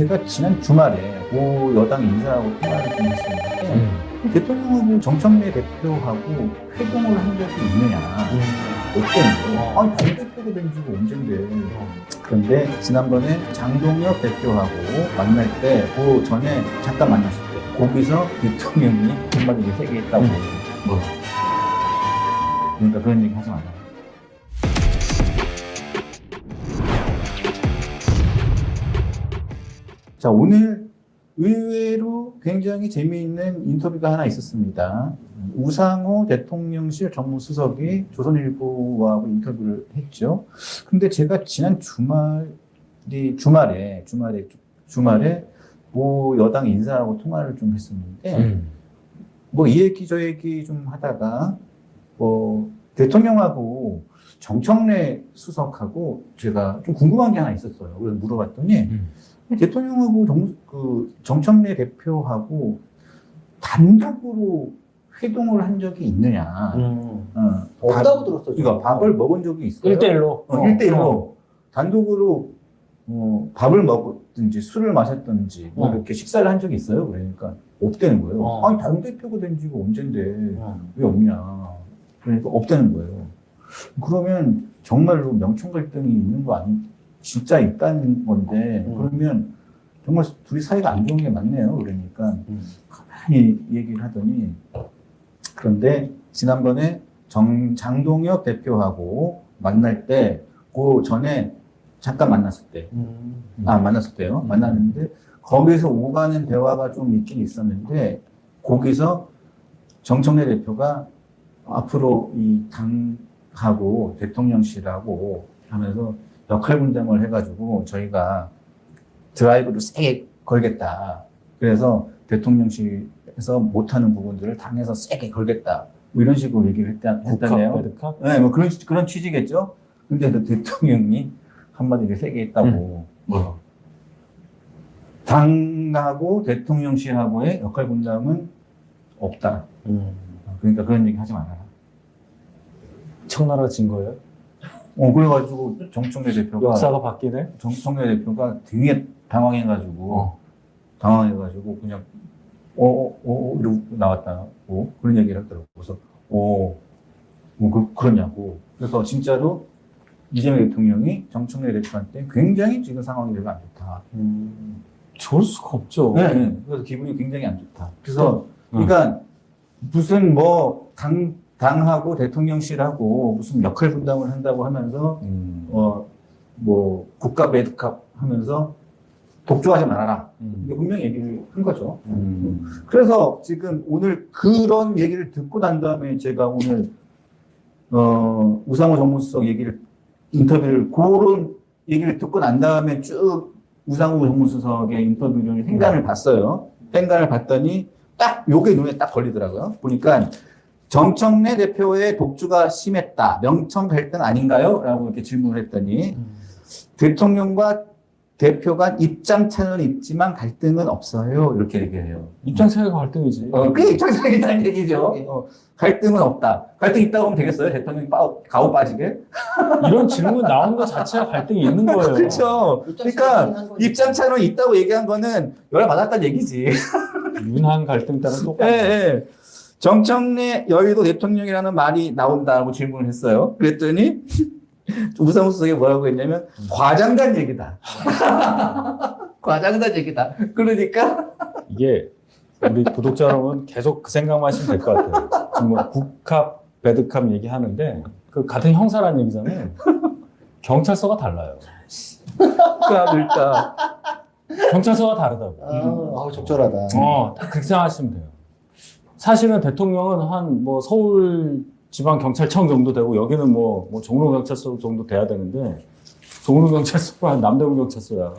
제가 지난 주말에 모 여당 인사하고 통화를 좀 했었는데 대통령하고 정청래 대표하고 회동을 한 적이 있느냐 어떤 아니 당대표가 된 지가 언젠데 그런데 지난번에 장동혁 대표하고 만날 때 그 전에 잠깐 만났을 때 거기서 대통령이 한마디를 세게 했다고 그러니까 그런 얘기 하지 말라. 자, 오늘 의외로 굉장히 재미있는 인터뷰가 하나 있었습니다. 우상호 대통령실 정무수석이 조선일보하고 인터뷰를 했죠. 근데 제가 지난 주말에 뭐 여당 인사하고 통화를 좀 했었는데, 뭐 이 얘기 저 얘기 좀 하다가, 뭐 대통령하고 정청래 수석하고 제가 좀 궁금한 게 하나 있었어요. 그래서 물어봤더니, 대통령하고 정청래 대표하고 단독으로 회동을 한 적이 있느냐. 없다고 들었어. 그러니까 밥을 먹은 적이 있어요. 1대1로. 1대1로. 단독으로 밥을 먹었든지 술을 마셨든지 뭐 이렇게 식사를 한 적이 있어요. 그러니까 없다는 거예요. 아니, 당대표가 된 지가 언젠데 왜 없냐. 그러니까 없다는 거예요. 그러면 정말로 명청 갈등이 있는 거 아니? 진짜 있다는 건데 그러면 정말 둘이 사이가 안 좋은 게 맞네요. 그러니까 가만히 얘기를 하더니 그런데 지난번에 장동혁 대표하고 만날 때 그 전에 잠깐 만났을 때 만났을 때요. 만났는데 거기서 오가는 대화가 좀 있긴 있었는데 거기서 정청래 대표가 앞으로 이 당하고 대통령실하고 하면서 역할 분담을 해가지고 저희가 드라이브를 세게 걸겠다. 그래서 대통령실에서 못하는 부분들을 당에서 세게 걸겠다. 뭐 이런 식으로 얘기를 했다네요. 매드카? 네, 뭐 그런 취지겠죠. 근데 그 대통령이 한마디를 세게 했다고. 당하고 대통령실하고의 역할 분담은 없다. 그러니까 그런 얘기 하지 말아라. 청나라가 진 거예요? 그래가지고 정청래 대표가 역사가 바뀌네? 정청래 대표가 되게 당황해가지고 그냥 이러고 나왔다고 그런 얘기를 하더라고. 그래서 그러냐고. 그래서 진짜로 이재명 대통령이 정청래 대표한테 굉장히 지금 상황이 되게 안 좋다. 좋을 수가 없죠. 네. 그래서 기분이 굉장히 안 좋다. 그래서 그러니까 무슨 뭐 당하고 대통령실하고 무슨 역할 분담을 한다고 하면서 뭐 국가 매듭합 하면서 독주하지 말아라. 이게 분명히 얘기를 한 거죠. 그래서 지금 오늘 그런 얘기를 듣고 난 다음에 제가 오늘 우상호 정무수석 인터뷰를 그런 얘기를 듣고 난 다음에 쭉 우상호 정무수석의 인터뷰를 생간을 봤어요. 생간을 봤더니 딱 요게 눈에 딱 걸리더라고요. 보니까 정청래 대표의 독주가 심했다. 명청 갈등 아닌가요? 라고 이렇게 질문을 했더니 대통령과 대표가 입장 차는 있지만 갈등은 없어요. 이렇게 얘기해요. 입장 차이가 갈등이지. 그게 입장 차이가 있다는 얘기죠. 갈등은 없다. 갈등 있다고 하면 되겠어요? 대통령이 가오 빠지게? 이런 질문 나온 것 자체가 갈등이 있는 거예요. 그렇죠. 그러니까 입장 차는 있다고 얘기한 거는 열받았다는 얘기지. 윤한 갈등 따른 똑같아요. 예. 정청래 여의도 대통령이라는 말이 나온다고 질문을 했어요. 그랬더니 우상호 수석이 뭐라고 했냐면 과장단 얘기다. 과장단 얘기다. 그러니까 이게 우리 구독자 여러분 계속 그 생각만 하시면 될 것 같아요. 지금 뭐 국합, 배드캅 얘기하는데 그 같은 형사라는 얘기잖아요. 경찰서가 달라요. 그러니까 경찰서가 다르다고. 적절하다. 딱 그렇게 생각하시면 돼요. 사실은 대통령은 한 뭐 서울 지방경찰청 정도 되고 여기는 뭐 종로경찰서 정도 돼야 되는데 종로경찰서가 한 남대문경찰서야.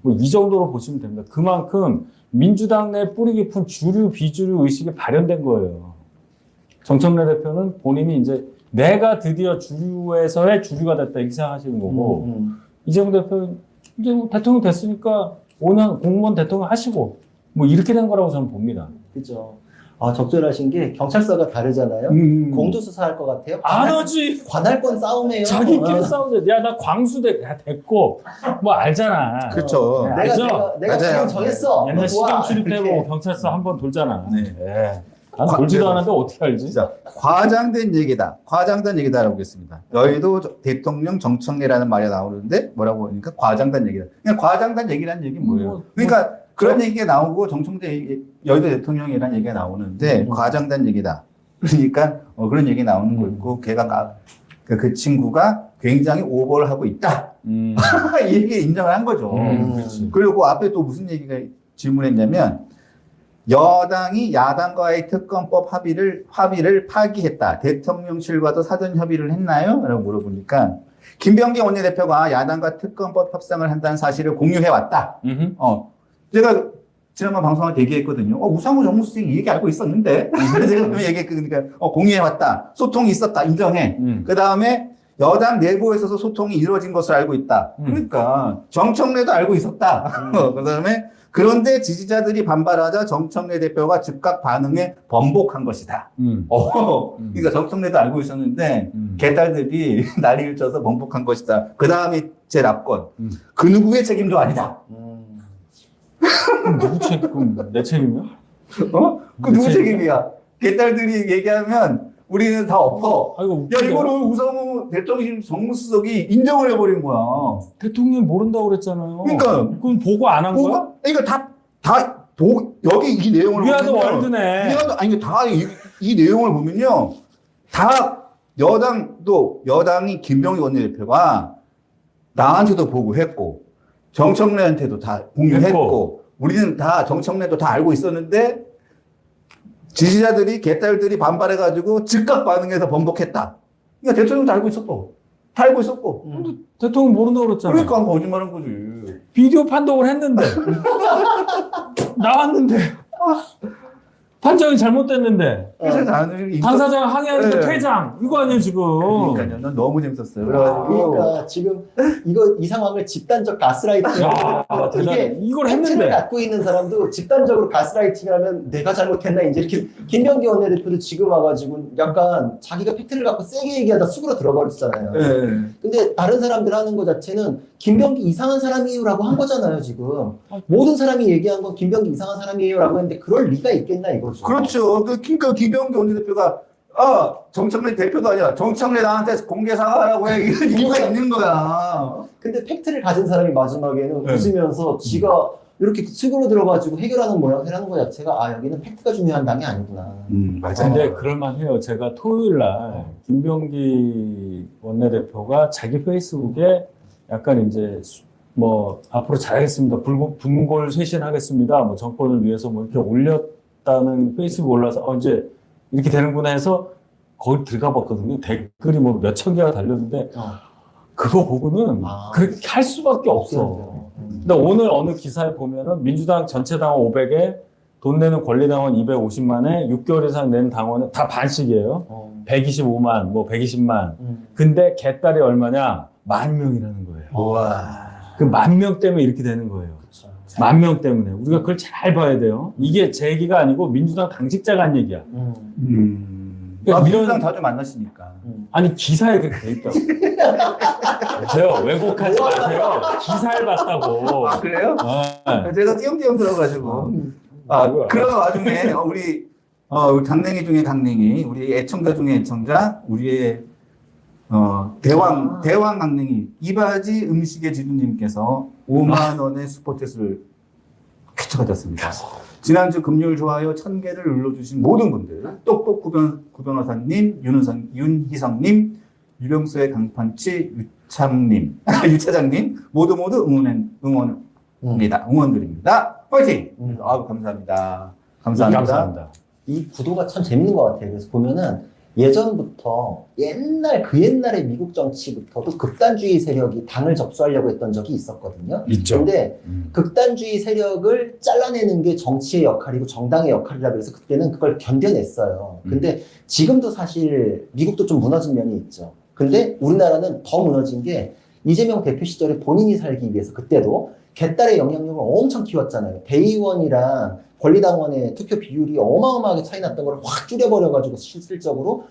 뭐 이 정도로 보시면 됩니다. 그만큼 민주당 내 뿌리 깊은 주류 비주류 의식이 발현된 거예요. 정청래 대표는 본인이 이제 내가 드디어 주류에서의 주류가 됐다 이렇게 생각하시는 거고 이재명 대표는 이제 뭐 대통령 됐으니까 5년 공무원 대통령 하시고 뭐 이렇게 된 거라고 저는 봅니다. 그죠. 적절하신 게 경찰서가 다르잖아요. 공조수사할 것 같아요. 안 하지. 관할권 싸움이에요. 자기끼리 싸우자. 야, 나 광수대, 야, 됐고. 뭐 알잖아. 그렇죠. 네, 내가 알죠? 내가 맞아요. 지금 정했어. 옛날 너 좋아. 시경 출입되고 이렇게. 경찰서 한 번 돌잖아. 네. 예. 난 돌지도 않았는데 어떻게 알지? 진짜 과장된 얘기다. 과장된 얘기다라고 하겠습니다. 여의도 대통령 정청래라는 말이 나오는데 뭐라고 하니까 과장된 얘기다. 그냥 과장된 얘기라는 얘기는 뭐예요? 그러니까 그런 얘기가 나오고 여의도 대통령이라는 얘기가 나오는데 과장된 얘기다. 그러니까 그런 얘기 나오는 거 있고 걔가 그 친구가 굉장히 오버를 하고 있다. 이 얘기 인정을 한 거죠. 그렇지. 그리고 앞에 또 무슨 얘기가 질문했냐면 여당이 야당과의 특검법 합의를 파기했다. 대통령실과도 사전 협의를 했나요? 라고 물어보니까 김병기 원내대표가 야당과 특검법 협상을 한다는 사실을 공유해왔다. 제가 지난번 방송할 때 얘기했거든요. 우상호 정무수석이 이 얘기 알고 있었는데. 제가 얘기했으니까 그러니까 소통이 있었다. 인정해. 그 다음에 여당 내부에서도 소통이 이루어진 것을 알고 있다. 그러니까 정청래도 알고 있었다. 그 다음에 그런데 지지자들이 반발하자 정청래 대표가 즉각 반응해 번복한 것이다. 그러니까 정청래도 알고 있었는데 개딸들이 난리를 쳐서 번복한 것이다. 그 다음에 제 납건. 그 누구의 책임도 아니다. 그럼 누구 책임? 내 책임이야? 그 누구 책임이야? 개딸들이 얘기하면 우리는 다 엎어. 아이고, 야, 이거를 우상호 대통령 정무수석이 인정을 해버린 거야. 대통령이 모른다고 그랬잖아요. 그러니까. 그럼 보고 안 한 거야? 그러니까 여기 이 내용을 위아더 보면요. 월드네. 이 내용을 보면요. 다 여당이 김병기 원내대표가 나한테도 보고했고, 정청래한테도 다 공유했고, 우리는 다 정청래도 다 알고 있었는데, 지지자들이, 개딸들이 반발해가지고 즉각 반응해서 번복했다. 그러니까 대통령도 알고 있었고, 다 알고 있었고. 대통령 모른다고 그랬잖아. 그러니까 거짓말한 거지. 비디오 판독을 했는데. 나왔는데. 판정이 잘못됐는데. 그래서 나는 당사자가 항의하니까 네. 퇴장. 이거 아니에요, 지금. 그러니까요. 난 너무 재밌었어요. 그래가지고. 그러니까 지금 이 상황을 집단적 가스라이팅. 야, 대단해. 이걸 팩트를 했는데. 갖고 있는 사람도 집단적으로 가스라이팅을 하면 내가 잘못했나 이제 이렇게 김병기 원내대표도 지금 와가지고 약간 자기가 팩트를 갖고 세게 얘기하다 쑥으로 들어버렸잖아요. 네. 근데 다른 사람들 하는 거 자체는 김병기 이상한 사람이에요라고 한 거잖아요 지금. 모든 사람이 얘기한 건 김병기 이상한 사람이에요라고 했는데 그럴 리가 있겠나 이거죠. 그렇죠. 그러니까 김병기 원내대표가 정청래 대표도 아니라 정청래 나한테 공개 사과하라고 해. 이런 이유가 있는 거야. 근데 팩트를 가진 사람이 마지막에는 네. 웃으면서 지가 이렇게 숙으로 들어가지고 해결하는 모양새를 하는 거 자체가 여기는 팩트가 중요한 당이 아니구나. 근데 그럴만해요. 제가 토요일 날 김병기 원내대표가 자기 페이스북에 약간 이제 뭐 앞으로 잘하겠습니다. 분골 쇄신하겠습니다. 뭐 정권을 위해서 뭐 이렇게 올렸다는 페이스북 올라서 이제 이렇게 되는구나 해서 거기 들어가 봤거든요. 댓글이 뭐 몇천 개가 달렸는데 그거 보고는 그렇게 할 수밖에 없어. 근데 오늘 어느 기사에 보면은 민주당 전체 당원 500에 돈 내는 권리당원 250만에 6개월 이상 낸 당원은 다 반씩이에요. 125만, 뭐 120만. 근데 개딸이 얼마냐? 10,000명이라는 거예요. 우와. 그 10,000명 때문에 이렇게 되는 거예요. 10,000명 때문에. 우리가 그걸 잘 봐야 돼요. 이게 제 얘기가 아니고 민주당 당직자가 한 얘기야. 그러니까 민주당 자주 만나시니까. 아니, 기사에 그렇게 돼 있다고. 보세요. 왜곡하지 마세요. 기사를 봤다고. 그래요? 네. 제가 띄엄띄엄 들어가지고. 그런 와중에 우리 강냉이 중에 강냉이, 우리 애청자 중에 애청자, 우리의 대왕 강냉이 이바지 음식의 지주님께서 5만 원의 슈퍼챗을 쾌척하셨습니다. 지난주 금요일 좋아요 1000개를 눌러주신 모든 분들, 똑똑 구변호사님, 윤희성님, 유병수의 강판치 유차장님 모두 응원입니다. 응원드립니다. 파이팅! 감사합니다. 감사합니다. 이 구도가 참 재밌는 것 같아요. 그래서 보면은 예전부터 그 옛날의 미국 정치부터도 극단주의 세력이 당을 접수하려고 했던 적이 있었거든요. 있죠. 근데 극단주의 세력을 잘라내는 게 정치의 역할이고 정당의 역할이라 그래서 그때는 그걸 견뎌냈어요. 근데 지금도 사실 미국도 좀 무너진 면이 있죠. 근데 우리나라는 더 무너진 게 이재명 대표 시절에 본인이 살기 위해서 그때도 개딸의 영향력을 엄청 키웠잖아요. 대의원이랑 권리당원의 투표 비율이 어마어마하게 차이 났던 걸 확 줄여버려가지고 실질적으로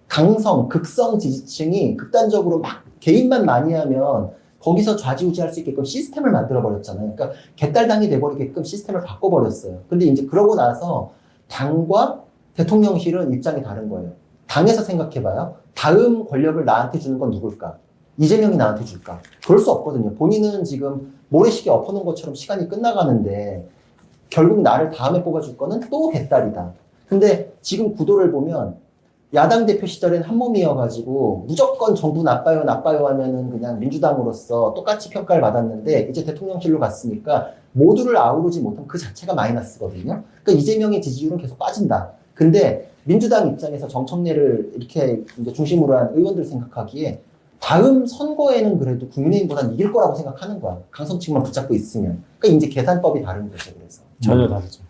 강성, 극성 지지층이 극단적으로 막 개인만 많이 하면 거기서 좌지우지할 수 있게끔 시스템을 만들어버렸잖아요. 그러니까 개딸당이 돼버리게끔 시스템을 바꿔버렸어요. 근데 이제 그러고 나서 당과 대통령실은 입장이 다른 거예요. 당에서 생각해봐요. 다음 권력을 나한테 주는 건 누굴까? 이재명이 나한테 줄까? 그럴 수 없거든요. 본인은 지금 모래시계 엎어놓은 것처럼 시간이 끝나가는데 결국 나를 다음에 뽑아줄 거는 또 개딸이다. 근데 지금 구도를 보면 야당 대표 시절엔 한 몸이어가지고 무조건 정부 나빠요 하면은 그냥 민주당으로서 똑같이 평가를 받았는데 이제 대통령실로 갔으니까 모두를 아우르지 못한 그 자체가 마이너스거든요. 그러니까 이재명의 지지율은 계속 빠진다. 근데 민주당 입장에서 정청래를 이렇게 이제 중심으로 한 의원들 생각하기에 다음 선거에는 그래도 국민의힘보다는 이길 거라고 생각하는 거야. 강성층만 붙잡고 있으면. 그러니까 이제 계산법이 다른 거죠. 그래서. 전혀 다르죠.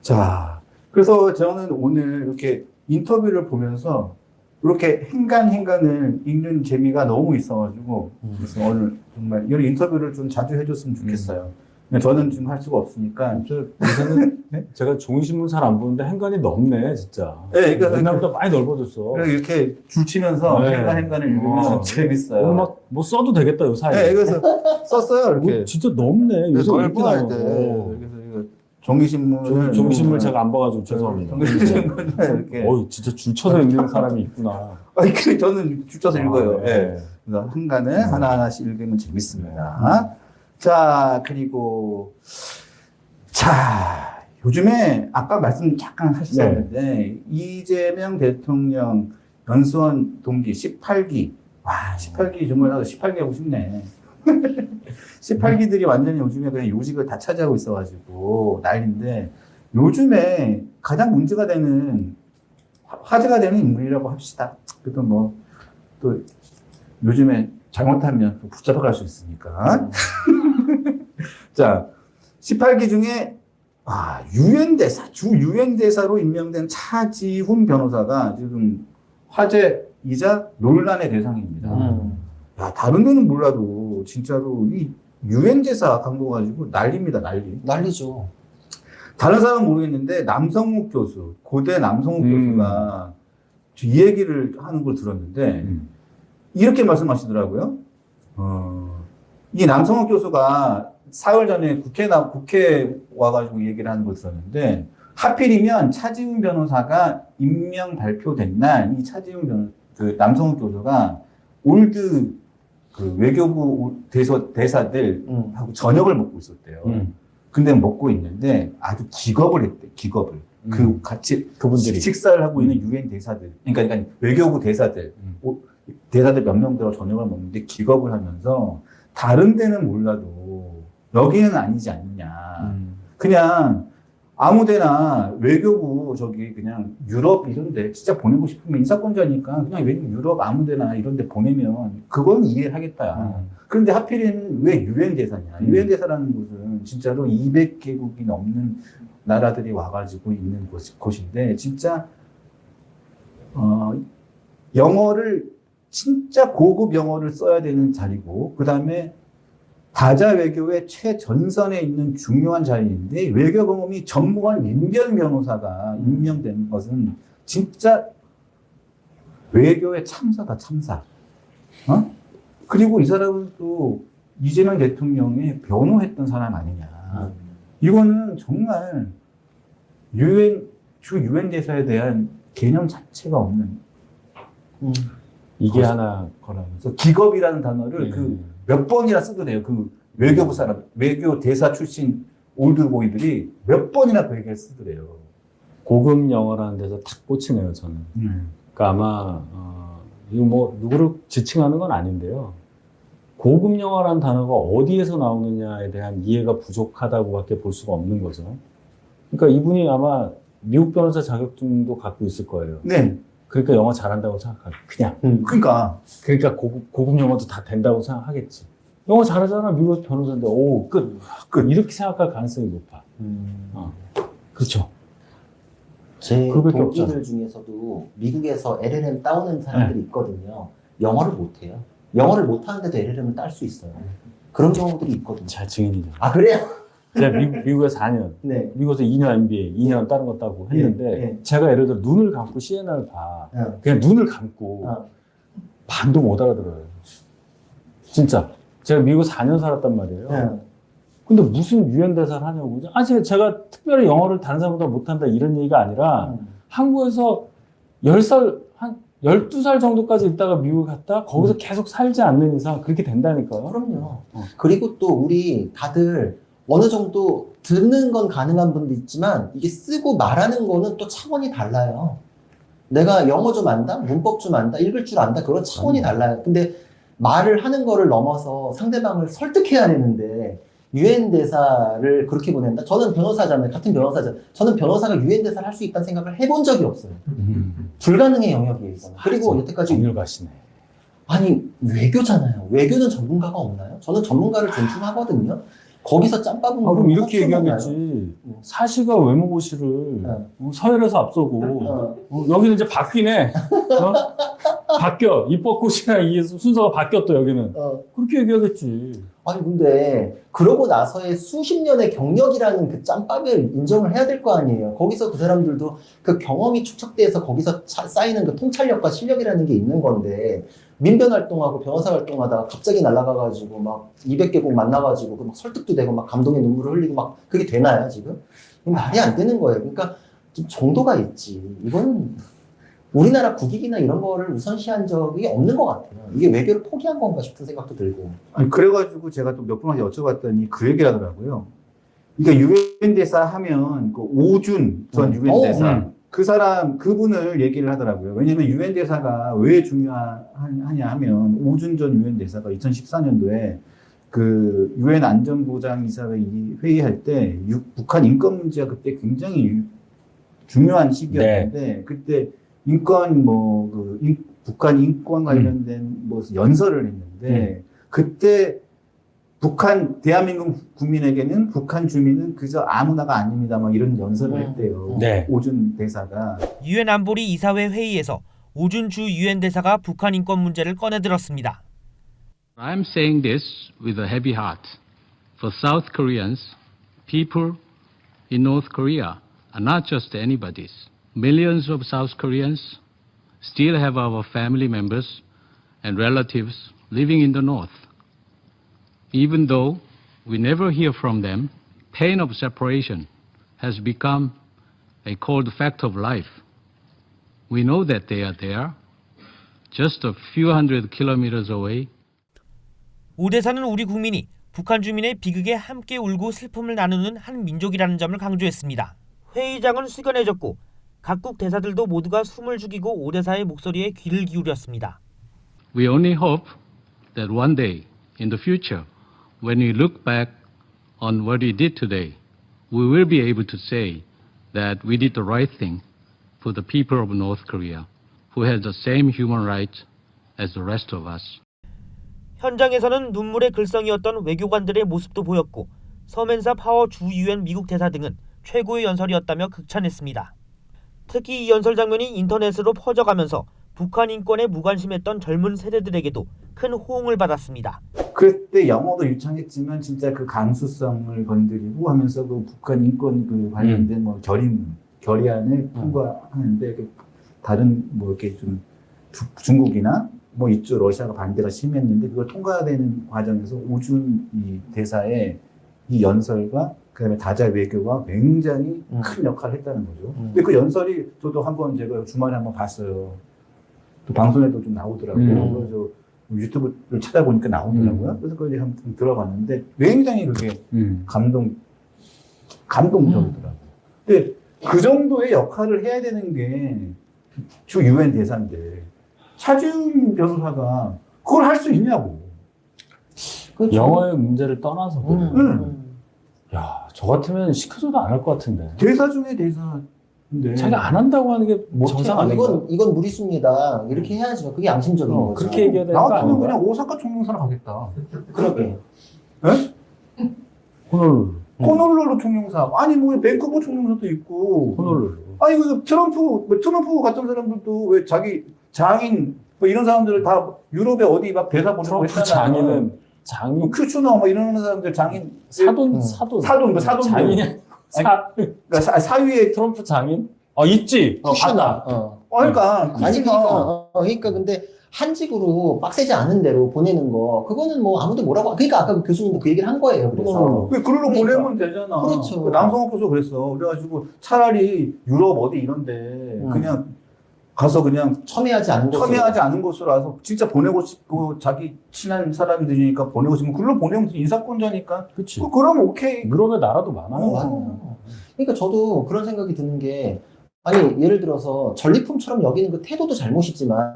자, 그래서 저는 오늘 이렇게 인터뷰를 보면서 이렇게 행간을 읽는 재미가 너무 있어가지고 그래서 오늘 정말 이런 인터뷰를 좀 자주 해줬으면 좋겠어요. 근데 저는 지금 할 수가 없으니까. 요새는 제가 종이신문 잘 안 보는데 행간이 넓네, 진짜. 네, 그러니까 옛날보다 많이 넓어졌어. 이렇게 줄치면서 네. 행간을 읽으면 재밌어요. 오늘 막 뭐 써도 되겠다, 요 사이에. 네, 그래서 썼어요. 이렇게. 뭐 진짜 넓네. 요새 이렇게 넓어야 나오고. 돼. 그래서 이거 종이신문을 종이신문을 제가 안 봐가지고 죄송합니다. 종이신문을 이렇게. 진짜 줄쳐서 읽는 사람이 있구나. 아니, 저는 줄쳐서 읽어요. 네. 예. 그래서 한간을 하나하나씩 읽으면 재밌습니다. 자, 그리고, 자, 요즘에 아까 말씀 잠깐 하셨었는데, 이재명 대통령 연수원 동기 18기. 와, 18기 정말 나도 18기 하고 싶네. 18기들이 완전히 요즘에 그냥 요직을 다 차지하고 있어가지고 난리인데, 요즘에 가장 문제가 되는, 화제가 되는 인물이라고 합시다. 그래도 뭐, 또, 요즘에 잘못하면 또 붙잡아갈 수 있으니까. 자, 18기 중에, 유엔대사, 주 유엔대사로 임명된 차지훈 변호사가 지금 화제이자 논란의 대상입니다. 야, 다른 데는 몰라도 진짜로 이 유엔대사 광고 가지고 난리입니다, 난리. 난리죠. 다른 사람은 모르겠는데, 남성욱 교수, 고대 남성욱 교수가 이 얘기를 하는 걸 들었는데, 이렇게 말씀하시더라고요. 이 남성욱 교수가 사흘 전에 국회 와가지고 얘기를 하는 걸 들었는데, 하필이면 차지훈 변호사가 임명 발표된 날, 이 차지훈 남성욱 교수가 올드 그 외교부 대사들하고 저녁을 먹고 있었대요. 근데 먹고 있는데 아주 기겁을 했대, 기겁을. 그 같이 그분들이 식사를 하고 있는 유엔 대사들, 그러니까 외교부 대사들, 대사들 몇 명들하고 저녁을 먹는데 기겁을 하면서 다른 데는 몰라도 여기는 아니지 않느냐. 그냥 아무데나 외교부 그냥 유럽 이런데 진짜 보내고 싶으면 인사권자니까 그냥 유럽 아무데나 이런데 보내면 그건 이해를 하겠다. 그런데 하필이면 왜 유엔 대사냐? 유엔 대사라는 곳은 진짜로 200개국이 넘는 나라들이 와가지고 있는 곳인데 진짜 영어를 진짜 고급 영어를 써야 되는 자리고 그 다음에 다자 외교의 최전선에 있는 중요한 자리인데 외교 경험이 전무한 민변 변호사가 임명된 것은 진짜 외교의 참사다, 참사. 그리고 이 사람은 또 이재명 대통령의 변호했던 사람 아니냐. 이거는 정말 주 유엔 대사에 대한 개념 자체가 없는. 이게 하나 거라면서 기겁이라는 단어를 몇 번이나 써도 돼요. 그 외교부 사람, 외교 대사 출신 올드보이들이 몇 번이나 그 얘기를 쓰더래요. 고급 영어라는 데서 탁 꽂히네요, 저는. 그러니까 아마 이거 뭐 누구를 지칭하는 건 아닌데요. 고급 영어라는 단어가 어디에서 나오느냐에 대한 이해가 부족하다고밖에 볼 수가 없는 거죠. 그러니까 이분이 아마 미국 변호사 자격증도 갖고 있을 거예요. 네. 그러니까 영어 잘한다고 생각하고 그냥. 그러니까 고급 영어도 다 된다고 생각하겠지. 영어 잘하잖아, 미국 변호사인데, 오, 끝. 이렇게 생각할 가능성이 높아. 그렇죠. 제 그거밖에 동기들 없잖아. 중에서도 미국에서 LLM 따오는 사람들이 있거든요. 영어를 못해요. 영어를 못하는데도 LLM을 딸 수 있어요. 그런 경우들이 있거든요. 잘 증인이죠. 아, 그래요? 제가 미국에 4년, 네. 미국에서 2년 MBA, 2년 다른 거 따고 했는데 예. 제가 예를 들어 눈을 감고 CNR을 봐. 어. 그냥 눈을 감고 어. 반도 못 알아들어요. 진짜. 제가 미국 4년 살았단 말이에요. 네. 근데 무슨 유엔 대사를 하냐고. 제가 특별히 영어를 다른 사람보다 못한다 이런 얘기가 아니라 한국에서 10살, 한 12살 정도까지 있다가 미국 갔다 거기서 계속 살지 않는 이상 그렇게 된다니까요. 그럼요. 그리고 또 우리 다들 어느 정도 듣는 건 가능한 분도 있지만 이게 쓰고 말하는 거는 또 차원이 달라요. 내가 영어 좀 안다? 문법 좀 안다? 읽을 줄 안다? 그런 차원이 달라요. 근데 말을 하는 거를 넘어서 상대방을 설득해야 되는데 유엔 대사를 그렇게 보낸다? 저는 변호사잖아요. 같은 변호사잖아요. 저는 변호사가 유엔 대사를 할 수 있다는 생각을 해본 적이 없어요. 불가능의 영역이에요. 이거는. 그리고 여태까지 정렬가시네. 아니 외교잖아요. 외교는 전문가가 없나요? 저는 전문가를 존중하거든요. 거기서 짬밥은 그럼 이렇게 먹나요? 얘기하겠지. 사시가 외무고시를 네. 서열에서 앞서고 여기는 이제 바뀌네. 바뀌어. 입법고시랑 이 순서가 바뀌었다 여기는. 그렇게 얘기하겠지. 아니 근데 그러고 나서의 수십 년의 경력이라는 그 짬밥을 인정을 해야 될 거 아니에요. 거기서 그 사람들도 그 경험이 축적돼서 거기서 쌓이는 그 통찰력과 실력이라는 게 있는 건데 민변 활동하고 변호사 활동하다가 갑자기 날아가가지고 막 200개국 만나가지고 막 설득도 되고 막 감동의 눈물을 흘리고 막 그게 되나요 지금? 말이 안 되는 거예요. 그러니까 좀 정도가 있지. 이거는 우리나라 국익이나 이런 거를 우선시한 적이 없는 것 같아요. 이게 외교를 포기한 건가 싶은 생각도 들고. 아니, 그래가지고 제가 또 몇 분한테 여쭤봤더니 그 얘기를 하더라고요. 그러니까 유엔 대사 하면 그 오준 전 유엔 대사 그분을 얘기를 하더라고요. 왜냐면 유엔 대사가 왜 중요하냐 하면 오준 전 유엔 대사가 2014년도에 그 유엔 안전보장이사회 회의할 때 북한 인권 문제가 그때 굉장히 중요한 시기였는데 그때 인권 북한 인권 관련된 무슨 연설을 했는데 그때 대한민국 국민에게는 북한 주민은 그저 아무나가 아닙니다. 막 이런 연설을 했대요. 네. 오준 대사가. 유엔 안보리 이사회 회의에서 오준 주 유엔 대사가 북한 인권 문제를 꺼내들었습니다. I'm saying this with a heavy heart. For South Koreans, people in North Korea are not just anybody's. Millions of South Koreans still have our family members and relatives living in the North. Even though we never hear from them, pain of separation has become a cold fact of life. We know that they are there, just a few hundred kilometers away. 오 대사는 우리 국민이 북한 주민의 비극에 함께 울고 슬픔을 나누는 한 민족이라는 점을 강조했습니다. 회의장은 숙연해졌고 각국 대사들도 모두가 숨을 죽이고 오 대사의 목소리에 귀를 기울였습니다. We only hope that one day in the future, when we look back on what we did today, we will be able to say that we did the right thing for the people of North Korea, who has the same human rights as the rest of us. 현장에서는 눈물의 글썽이었던 외교관들의 모습도 보였고 서맨사 파워 주 유엔 미국 대사 등은 최고의 연설이었다며 극찬했습니다. 특히 이 연설 장면이 인터넷으로 퍼져가면서 북한 인권에 무관심했던 젊은 세대들에게도 큰 호응을 받았습니다. 그때 영어도 유창했지만 진짜 그 감수성을 건드리고 하면서 그 북한 인권 그 관련된 뭐 결의안을 통과하는데 다른 뭐 이렇게 좀 중국이나 뭐 이쪽 러시아가 반대가 심했는데 그걸 통과되는 과정에서 오준 이 대사의 이 연설과 그다음에 다자 외교가 굉장히 큰 역할을 했다는 거죠. 근데 그 연설이 저도 한번 제가 주말에 한번 봤어요. 또 방송에도 좀 나오더라고요. 그래서 유튜브를 찾아보니까 나오더라고요. 그래서 그걸 한번 들어봤는데 굉장히 그게 감동적이더라고요. 근데 그 정도의 역할을 해야 되는 게 주 유엔 대사인데 차지훈 변호사가 그걸 할 수 있냐고. 그렇죠. 영어의 문제를 떠나서도 야, 저 같으면 시켜줘도 안 할 것 같은데. 대사 중에 대사인데 자기가 안 한다고 하는 게 정상 아닌가? 이건 무리수입니다. 이렇게 해야죠. 그게 양심적인 거죠. 그렇게 얘기해야 되는 나 거 같으면 아닌가? 그냥 오사카 총영사로 가겠다. 그러게. 호놀룰루 총영사. 아니 뭐 밴쿠버 총영사도 있고. 호놀룰루. 아니 그 트럼프 같은 사람들도 왜 자기 장인 뭐 이런 사람들을 다 유럽에 어디 막 대사 보내고 트럼프 했잖아. 장인은 장인 큐추너 뭐 이런 사람들 장인 사돈 사돈 장인이 그러니까 사위의 트럼프 장인? 있지. 푸슈나. 그러니까 아니 큐추너. 그러니까 근데 한직으로 빡세지 않은 대로 보내는 거 그거는 뭐 아무도 뭐라고 그러니까 아까 그 교수님도 그 얘기를 한 거예요. 그래서 왜 글로 그러니까. 보내면 되잖아. 그렇죠. 그 남성학교에서 그랬어. 그래가지고 차라리 유럽 어디 이런데 그냥 가서 그냥 첨예하지 않은 곳으로 첨예하지 않은 곳으로 와서 진짜 보내고 싶고 자기 친한 사람들이니까 보내고 싶으면 글로 보내면 인사권자니까 그치. 그럼 오케이. 유럽의 나라도 많아요. 맞아요. 그러니까 저도 그런 생각이 드는 게 아니 예를 들어서 전리품처럼 여기는 그 태도도 잘못이지만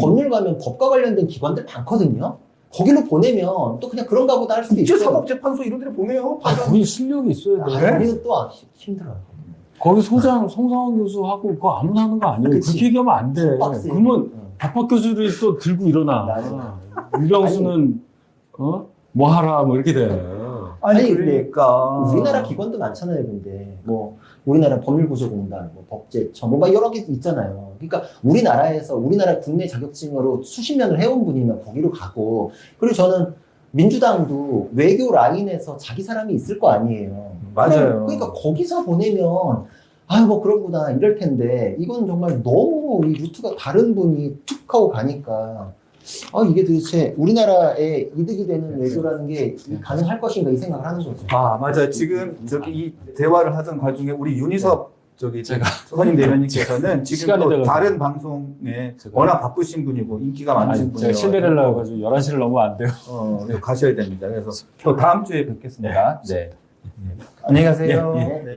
법률 가면 법과 관련된 기관들 많거든요. 거기로 보내면 또 그냥 그런가 보다 할 수도 국제 있어요. 사법재판소 이런 데를 보내요. 거기 실력이 있어야 돼. 거기는 또 힘들어요. 거기 소장 송상원 교수하고 그거 아무나 하는 거 아니에요. 그치. 그렇게 얘기하면 안 돼. 빡세. 그러면 박박 교수들이 또 들고 일어나. 맞아. 유병수는 뭐 하라 뭐 이렇게 돼. 아니, 그러니까 우리나라 기관도 많잖아요. 근데 뭐 우리나라 법률구조공단, 뭐 법제처, 뭐 막 여러 개 있잖아요. 그러니까 우리나라에서 우리나라 국내 자격증으로 수십 년을 해온 분이면 거기로 가고 그리고 저는 민주당도 외교 라인에서 자기 사람이 있을 거 아니에요. 맞아요. 그러니까 거기서 보내면 아유 뭐 그런구나 이럴 텐데 이건 정말 너무 이 루트가 다른 분이 툭 하고 가니까 이게 도대체 우리나라에 이득이 되는 외교라는 게 가능할 것인가 이 생각을 하는 거죠. 맞아. 지금 저기 이 대화를 하던 과정에 우리 윤희섭 저기 선임 대변인께서는 지금 시간이 또 돼가지고. 다른 방송에 워낙 바쁘신 분이고 인기가 많으신 제가 분이에요. 신데렐라 가지고 11시를 넘으면 안 돼요. 가셔야 됩니다. 그래서 또 다음 주에 뵙겠습니다. 네. 안녕히 가세요. 예, 예. 네.